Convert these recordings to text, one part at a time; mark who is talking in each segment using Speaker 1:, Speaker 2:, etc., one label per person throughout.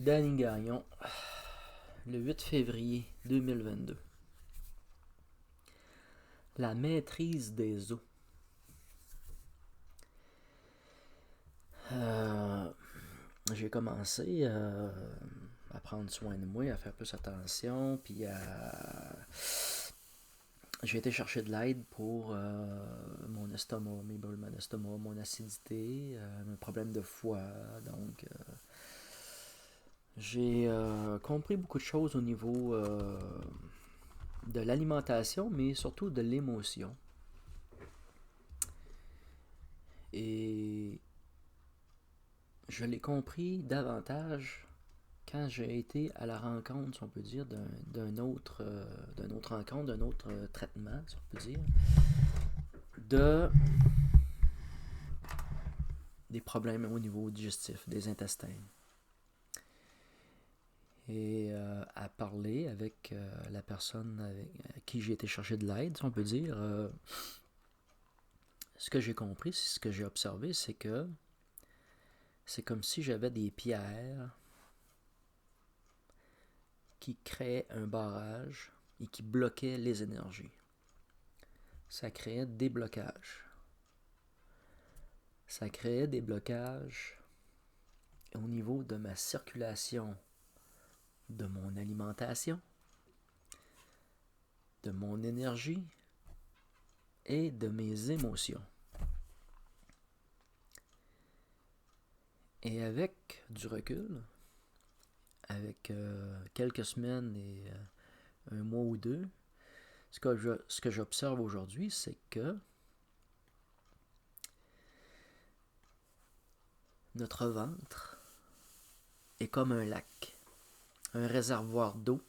Speaker 1: Danny Gagnon, le 8 février 2022. La maîtrise des eaux. J'ai commencé à prendre soin de moi, à faire plus attention, puis j'ai été chercher de l'aide pour mon estomac, mes brûlements d'estomac, mon acidité, mes problèmes de foie. Donc, j'ai compris beaucoup de choses au niveau de l'alimentation, mais surtout de l'émotion. Et je l'ai compris davantage quand j'ai été à la rencontre, si on peut dire, d'une autre rencontre, d'un autre traitement, si on peut dire, de des problèmes au niveau digestif, des intestins. Et à parler avec la personne à qui j'ai été chercher de l'aide, si on peut dire, ce que j'ai compris, ce que j'ai observé, c'est que c'est comme si j'avais des pierres qui créaient un barrage et qui bloquaient les énergies. Ça créait des blocages. Ça créait des blocages au niveau de ma circulation, de mon alimentation, de mon énergie et de mes émotions. Et avec du recul, avec quelques semaines et un mois ou deux, ce que j'observe aujourd'hui, c'est que notre ventre est comme un lac, un réservoir d'eau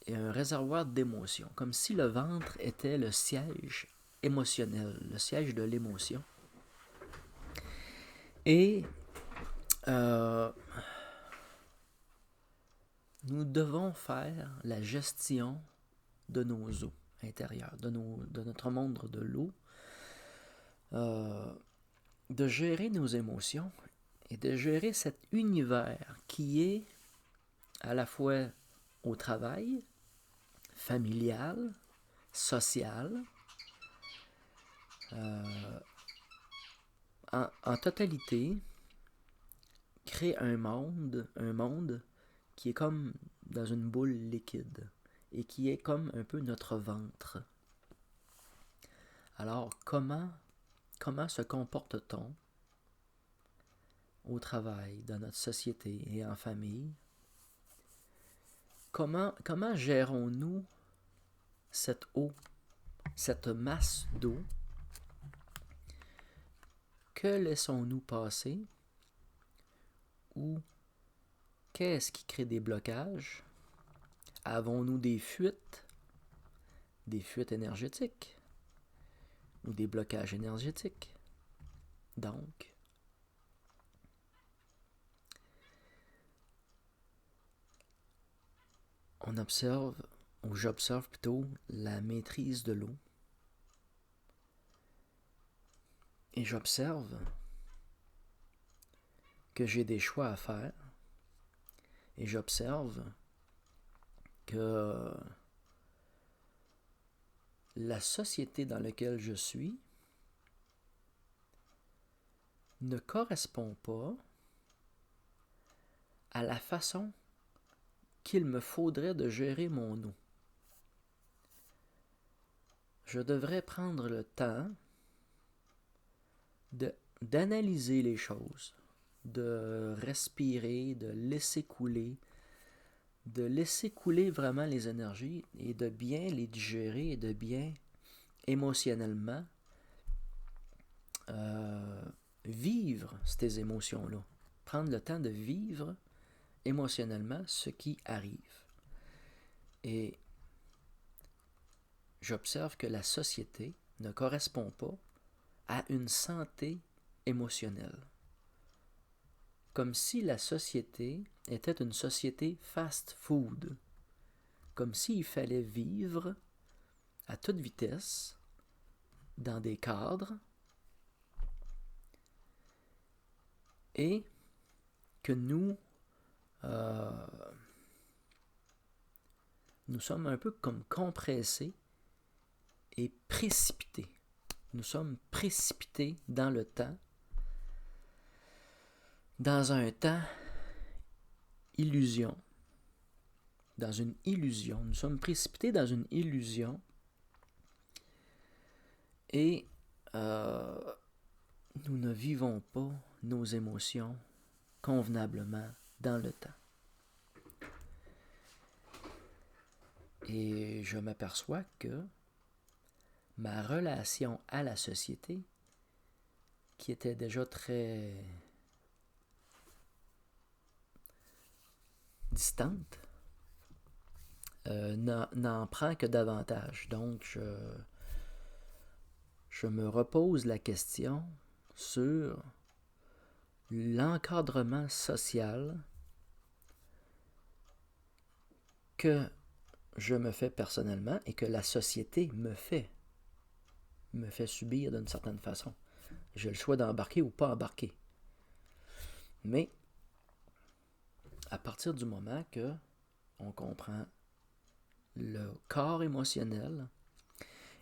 Speaker 1: et un réservoir d'émotions, comme si le ventre était le siège émotionnel, le siège de l'émotion. Et nous devons faire la gestion de nos eaux intérieures, de notre monde de l'eau, de gérer nos émotions et de gérer cet univers qui est à la fois au travail, familial, social, en totalité, crée un monde qui est comme dans une boule liquide et qui est comme un peu notre ventre. Alors, comment se comporte-t-on au travail, dans notre société et en famille? Comment gérons-nous cette eau, cette masse d'eau? Que laissons-nous passer? Ou qu'est-ce qui crée des blocages? Avons-nous des fuites énergétiques ou des blocages énergétiques? Donc, j'observe plutôt la maîtrise de l'eau. Et j'observe que j'ai des choix à faire. Et j'observe que la société dans laquelle je suis ne correspond pas à la façon qu'il me faudrait de gérer mon eau. Je devrais prendre le temps d'analyser les choses, de respirer, de laisser couler vraiment les énergies et de bien les digérer et de bien émotionnellement vivre ces émotions-là. Prendre le temps de vivre émotionnellement ce qui arrive. Et j'observe que la société ne correspond pas à une santé émotionnelle. Comme si la société était une société fast-food. Comme s'il fallait vivre à toute vitesse, dans des cadres, et que nous sommes un peu comme compressés et précipités. Nous sommes précipités dans le temps, dans un temps illusion, dans une illusion. Nous sommes précipités dans une illusion et nous ne vivons pas nos émotions convenablement dans le temps. Et je m'aperçois que ma relation à la société, qui était déjà très distante, n'en prend que davantage. Donc, je me repose la question sur l'encadrement social que je me fais personnellement et que la société me fait subir d'une certaine façon. J'ai le choix d'embarquer ou pas embarquer. Mais à partir du moment que on comprend le corps émotionnel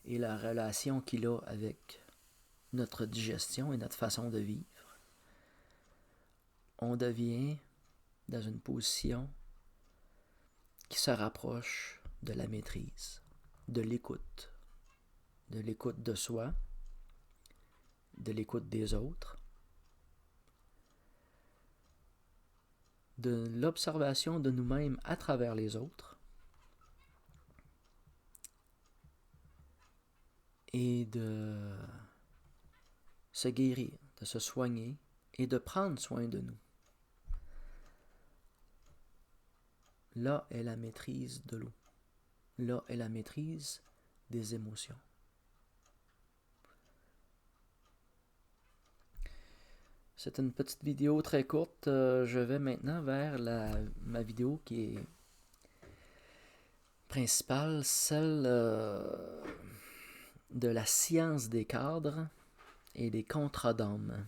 Speaker 1: et la relation qu'il a avec notre digestion et notre façon de vivre, on devient dans une position qui se rapproche de la maîtrise, de l'écoute de soi, de l'écoute des autres, de l'observation de nous-mêmes à travers les autres et de se guérir, de se soigner et de prendre soin de nous. Là est la maîtrise de l'eau. Là est la maîtrise des émotions. C'est une petite vidéo très courte. Je vais maintenant vers ma vidéo qui est principale, celle de la science des cadres et des contrats d'âme.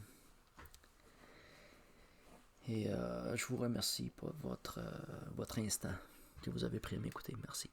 Speaker 1: Et je vous remercie pour votre instant que vous avez pris à m'écouter. Merci.